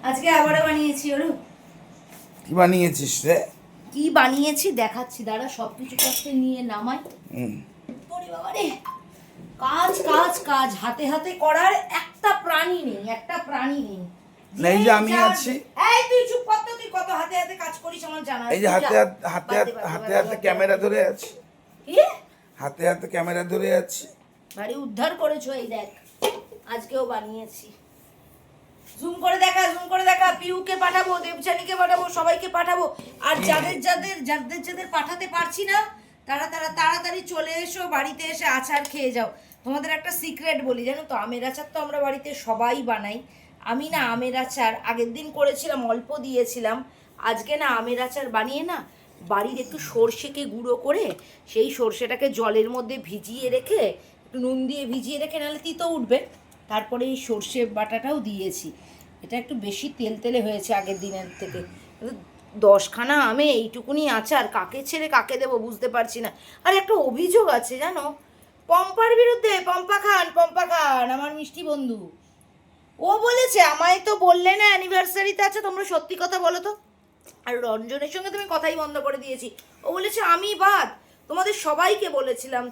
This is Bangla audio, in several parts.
আজকে আবারও বানিয়েছি ওরু। কি বানিয়েছিস রে? কি বানিয়েছি দেখাচ্ছি, দাঁড়া সবকিছু করতে নিয়ে নামাই। ওরে বাবা রে, কাজ কাজ কাজ, হাতে হাতে করার একটা প্রাণী নেই, একটা প্রাণী নেই। এই যে আমি আছি। এই তুই চুপ কর তো, তুই কত হাতে হাতে কাজ করিস আমার জানা। এই যে হাতে হাতে হাতে হাতে ক্যামেরা ধরে আছি। কি হাতে হাতে ক্যামেরা ধরে আছি। বাড়ি উদ্ধার করেছো, এই দেখ আজকেও বানিয়েছি। জুম করে দেখা, জুম করে দেখা। পিউকে পাঠাবো, দেবজানীকে পাঠাবো, সবাইকে পাঠাবো। আর যাদের যাদের যাদের যাদের পাঠাতে পারছি না তারা তাড়াতাড়ি চলে এসো, বাড়িতে এসে আচার খেয়ে যাও। তোমাদের একটা সিক্রেট বলি, জানো তো, আমের আচার তো আমরা বাড়িতে সবাই বানাই। আমি না আমের আচার আগের দিন করেছিলাম, অল্প দিয়েছিলাম। আজকে না আমের আচার বানিয়ে না বাড়ির একটু সর্ষেকে গুঁড়ো করে সেই সর্ষেটাকে জলের মধ্যে ভিজিয়ে রেখে, একটু নুন দিয়ে ভিজিয়ে রেখে, নাহলে তিতো উঠবে, তারপরে এই সর্ষে বাটাটাও দিয়েছি। এটা একটু বেশি তেল তেলে হয়েছে আগের দিনের থেকে। 10খানা আমে এইটুকুনি আচার কাকে ছেড়ে কাকে দেবো বুঝতে পারছি না। আর একটা অভিযোগ আছে জানো, পম্পার বিরুদ্ধে। পম্পা খান আমার মিষ্টি বন্ধু, ও বলেছে আমায় তো বললে না অ্যানিভার্সারিতে আছে, তোমরা সত্যি কথা বলো তো। আর রঞ্জনের সঙ্গে তুমি কথাই বন্ধ করে দিয়েছি। ও বলেছে আমি বাদ, তোমাদের সবাইকে বলেছিলাম,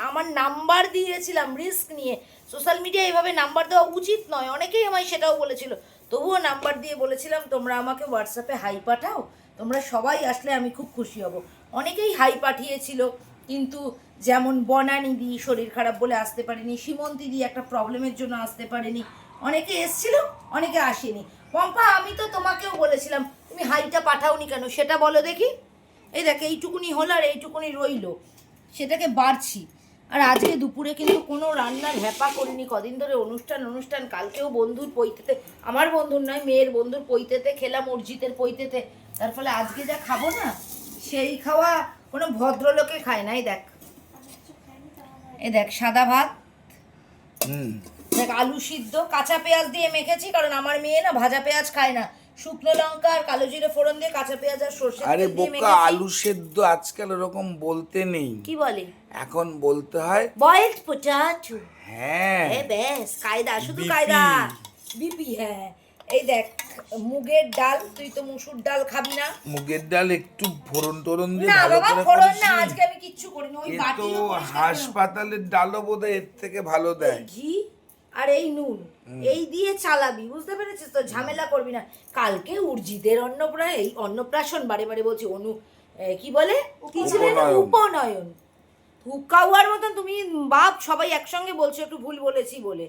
আমার নাম্বার দিয়েছিলাম রিস্ক নিয়ে। সোশ্যাল মিডিয়ায় এভাবে নাম্বার দেওয়া উচিত নয়, অনেকেই আমায় সেটাও বলেছিল। তবুও নাম্বার দিয়ে বলেছিলাম তোমরা আমাকে হোয়াটসঅ্যাপে হাই পাঠাও, তোমরা সবাই আসলে আমি খুব খুশি হব। অনেকেই হাই পাঠিয়েছিল, কিন্তু যেমন বনানিদি শরীর খারাপ বলে আসতে পারেনি, সীমন্তিদি একটা প্রবলেমের জন্য আসতে পারেনি, অনেকে এসছিল অনেকে আসেনি। পম্পা আমি তো তোমাকেও বলেছিলাম, তুমি হাইটা পাঠাওনি কেন সেটা বলো দেখি। এই দেখ এইটুকুনি হলো আর এইটুকুনি রইলো, সেটাকে বাড়ছি। আর আজকে দুপুরে কিন্তু কোনো রান্নার হ্যাপা করিনি, কদিন ধরে অনুষ্ঠান। কালকেও বন্ধুর পৈতেতে, আমার বন্ধুর নয় মেয়ের বন্ধুর পৈতেতে খেলাম, অর্জিতের পৈতেতে। তার ফলে আজকে যা খাবো না সেই খাওয়া কোনো ভদ্রলোকে খায় না। এই দেখ সাদা ভাত, দেখ আলু সিদ্ধ, কাঁচা পেঁয়াজ দিয়ে মেখেছি, কারণ আমার মেয়ে না ভাজা পেঁয়াজ খায় না। শুকনো লঙ্কা আর কালো জিরে ফোড়ন দিয়ে কাঁচা পেঁয়াজ আর সরষে আরে তেল দিয়ে বোকা, মেখেছি। আলু সেদ্ধ আজকাল ওরকম বলতে নেই। কি বলে? এখন বলতে হয় বয়েলড পোটাটো। হ্যাঁ বেশ কায়দা, শুধু বিপি। কায়দা। বিপি, হ্যাঁ। এই দেখ মুগের ডাল, তুই তো মুসুর ডাল খাবি না। মুগের ডাল একটু ফোড়ন টোড়ন দিয়ে না ভালো বাবা করে ফোড়ন করিস না, নি। আজকে আমি কিচ্ছু করিনি। ওই এ তো বাটিও হাসপাতালের ডালও বোধহয় এর থেকে ভালো দেয়। ঘি আর এই নুন এই দিয়ে চালাবি, বুঝতে পেরেছিস তো, ঝামেলা করবি না। কালকে উর্জিদের অন্নপ্রাশন, বারে বারে বলছি কি বলে, কি ছিল না? উপনয়ন। হুক্কা হওয়ার মতন তুমি বাপ সবাই একসঙ্গে বলছো, একটু ভুল বলেছি বলে।